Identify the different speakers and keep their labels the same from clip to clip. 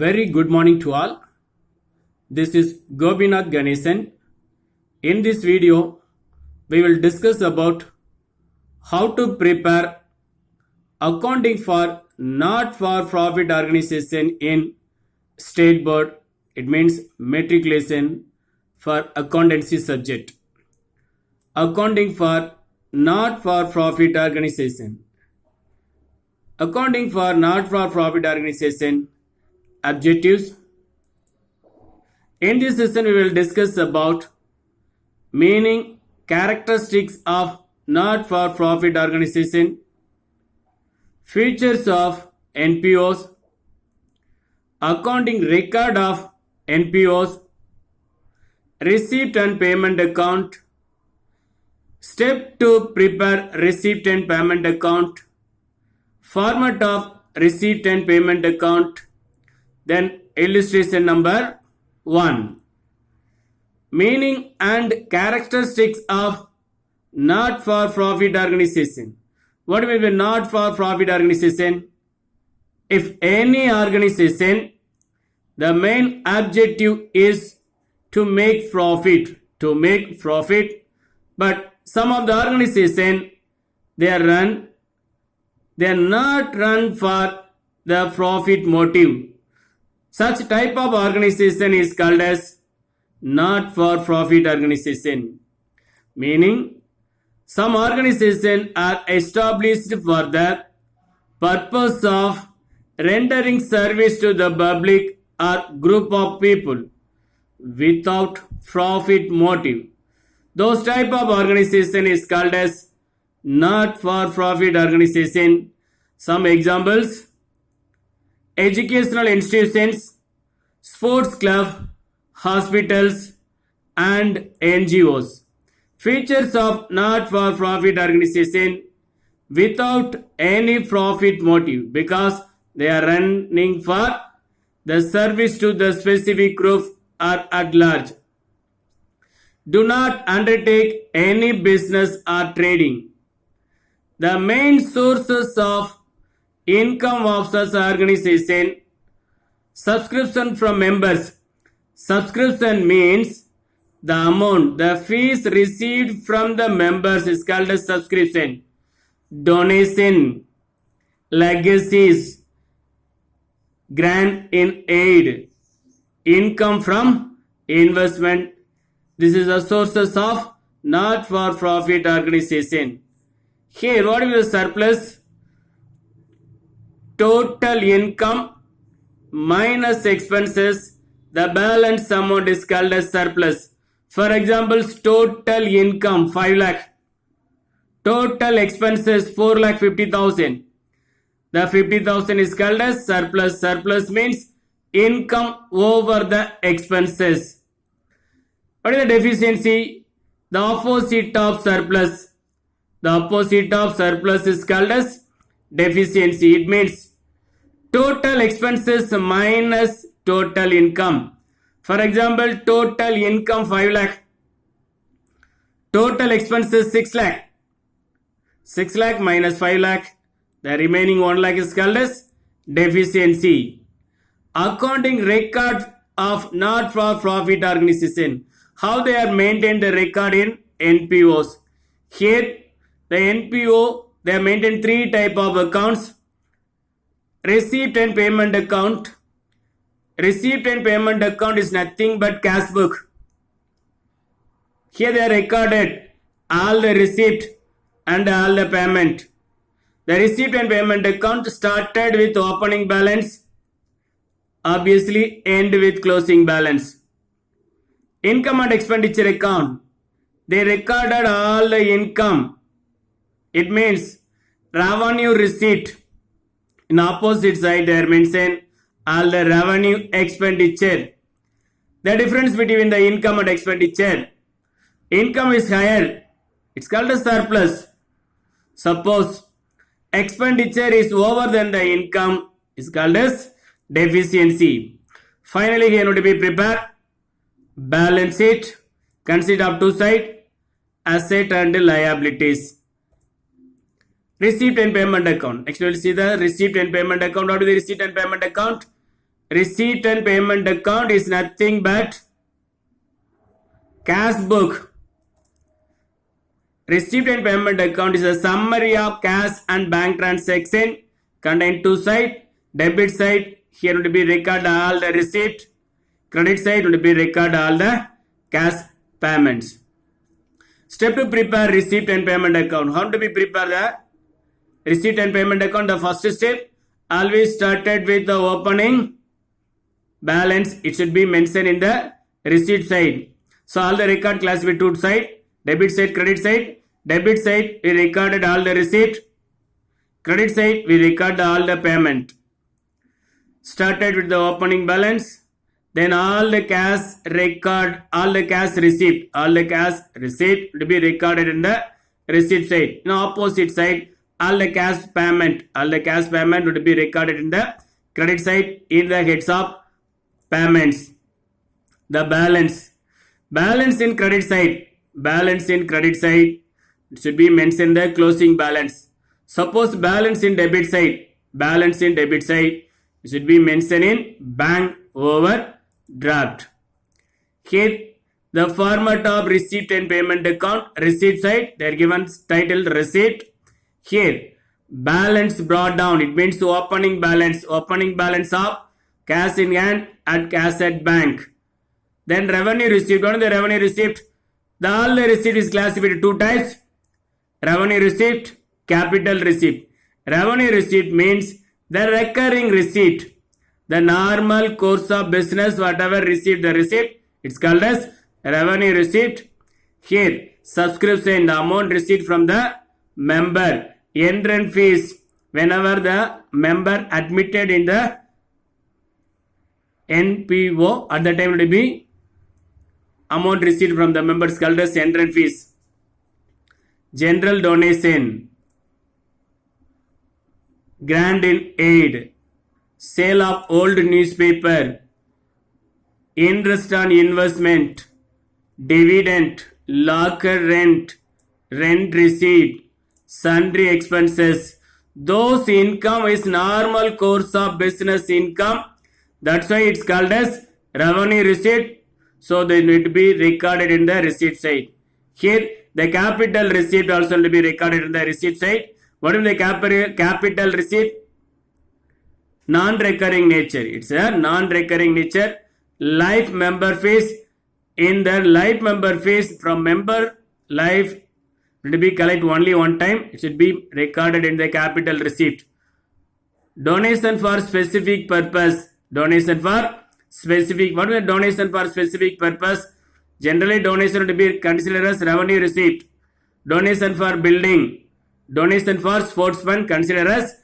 Speaker 1: Very good morning to all. This is Gopinath Ganesan. In this video, we will discuss about how to prepare accounting for not-for-profit organization in state board. It means matriculation for accountancy subject. Accounting for not-for-profit organization. Accounting for not-for-profit organization objectives. In this session, we will discuss about meaning, characteristics of not-for-profit organization, features of NPOs, accounting record of NPOs, receipt and payment account, step to prepare receipt and payment account, format of receipt and payment account, then illustration number 1. Meaning and characteristics of not-for-profit organization. What do we mean by not-for-profit organization? If any organization, the main objective is to make profit, but some of the organization, they are not run for the profit motive. Such type of organization is called as not-for-profit organization. Meaning, some organizations are established for the purpose of rendering service to the public or group of people without profit motive. Those type of organization is called as not-for-profit organization. Some examples: educational institutions, sports club, hospitals, and NGOs. Features of not-for-profit organization: without any profit motive, because they are running for the service to the specific group or at large. Do not undertake any business or trading. The main sources of income of such organization: subscription from members. Subscription means the amount, the fees received from the members is called as subscription. Donation, legacies, grant in aid, income from investment. This is the sources of not-for-profit organization. Here, what is the surplus? Total income minus expenses, the balance amount is called as surplus. For example, total income 5 lakh, total expenses 4,50,000. The 50,000 is called as surplus. Surplus means income over the expenses. What is the deficiency? The opposite of surplus. The opposite of surplus is called as deficiency. It means total expenses minus total income. For example, total income 5 lakh, total expenses 6 lakh. 6 lakh minus 5 lakh, the remaining 1 lakh is called as deficiency. Accounting record of not-for-profit organization. How they are maintained the record in NPOs. Here, the NPO, they are maintained 3 type of accounts: receipt and payment account. Receipt and payment account is nothing but cash book. Here they are recorded all the receipt and all the payment. The receipt and payment account started with opening balance, obviously end with closing balance. Income and expenditure account, they recorded all the income. It means revenue receipt. In opposite side, they are mentioned all the revenue expenditure. The difference between the income and expenditure: income is higher, it's called a surplus. Suppose expenditure is lower than the income, is called as deficiency. Finally, here to be prepared balance sheet, consist of 2 sides, asset and liabilities. Receipt and payment account. Next we will see the receipt and payment account. What is the receipt and payment account? receipt and payment account is nothing but cash book. Receipt and payment account is a summary of cash and bank transaction, contain two sides. Debit side, here would be record all the receipt. Credit side would be record all the cash payments. Step to prepare receipt and payment account. How to be prepare the receipt and payment account? The first step, always started with the opening balance. It should be mentioned in the receipt side. So all the record classified two side, debit side, credit side. Debit side, we recorded all the receipt. Credit side, we record all the payment. Started with the opening balance. Then all the cash record, all the cash receipt will be recorded in the receipt side. In opposite side, all the cash payment would be recorded in the credit side in the heads of payments. The balance in credit side, it should be mentioned the closing balance. Suppose balance in debit side, it should be mentioned in bank overdraft. Here the format of receipt and payment account, receipt side, they are given title receipt. Here balance brought down, it means opening balance of cash in hand at cash at bank. Then revenue received, what is the revenue received? All the receipt is classified two types. Revenue receipt, capital receipt. Revenue receipt means the recurring receipt. The normal course of business, whatever received the receipt, it's called as revenue receipt. Here, subscription, the amount received from the member. Entrance fees, whenever the member admitted in the NPO, at the time it will be amount received from the members called as entrance fees. General donation, grant in aid, sale of old newspaper, interest on investment, dividend, locker rent, rent receipt, sundry expenses. Those income is normal course of business income. That's why it's called as revenue receipt. So they need to be recorded in the receipt side. Here the capital receipt also to be recorded in the receipt side. What is the capital receipt? Non-recurring nature. It's a non-recurring nature. Life member fees. In the life member fees from member life will be collected only one time. It should be recorded in the capital receipt. Donation for specific purpose. Donation for specific. What is the donation for specific purpose? Generally donation to be considered as revenue receipt. Donation for building. Donation for sportsman considered as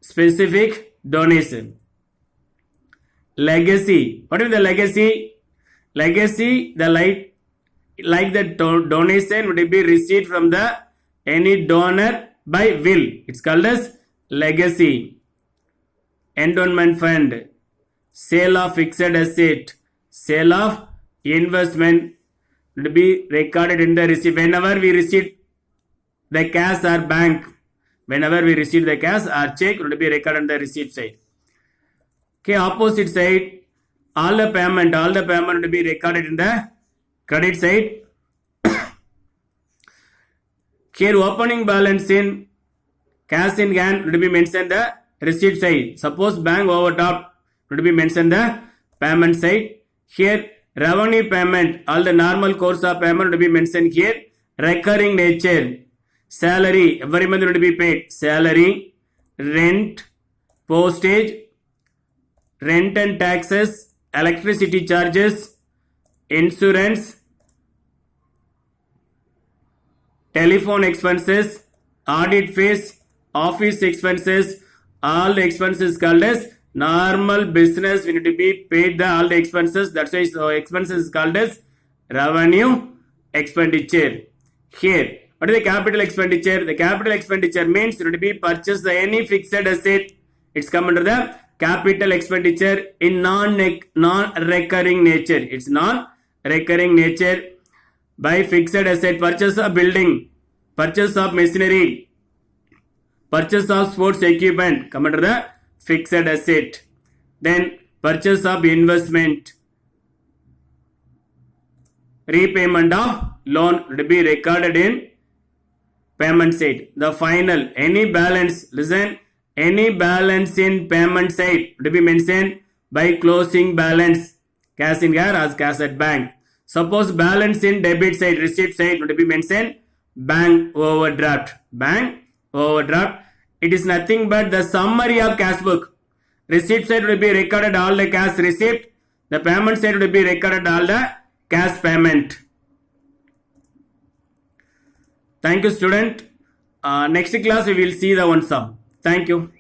Speaker 1: specific donation. Legacy. What is the legacy? Legacy, the like the donation would be received from the any donor by will. It's called as legacy. Endowment fund. Sale of fixed asset. Sale of investment would be recorded in the receipt. Whenever we receive the cash or bank, whenever we receive the cash or check, would be recorded on the receipt side. Okay, opposite side, all the payment would be recorded in the credit side. Here opening balance in cash in hand would be mentioned the receipt side. Suppose bank overdraft would be mentioned the payment side. Here revenue payment, all the normal course of payment would be mentioned here. Recurring nature, salary, every month would be paid. Salary, rent, postage, rent and taxes, electricity charges, insurance, telephone expenses, audit fees, office expenses, all the expenses called as normal business. We need to be paid all the expenses. That's why so expenses is called as revenue expenditure. Here, what is the capital expenditure? The capital expenditure means you need to be purchased any fixed asset. It's come under the capital expenditure in non-recurring nature. It's non-recurring nature. By fixed asset, purchase of building, purchase of machinery, purchase of sports equipment, come under the fixed asset. Then purchase of investment, repayment of loan would be recorded in payment side. The final, any balance, listen, any balance in payment side would be mentioned by closing balance, cash in here as cash at bank. Suppose balance in debit side, receipt side would be mentioned bank overdraft. Bank overdraft. It is nothing but the summary of cash book. Receipt side will be recorded all the cash receipt. The payment side will be recorded all the cash payment. Thank you, student. Next class we will see the one sum. Thank you.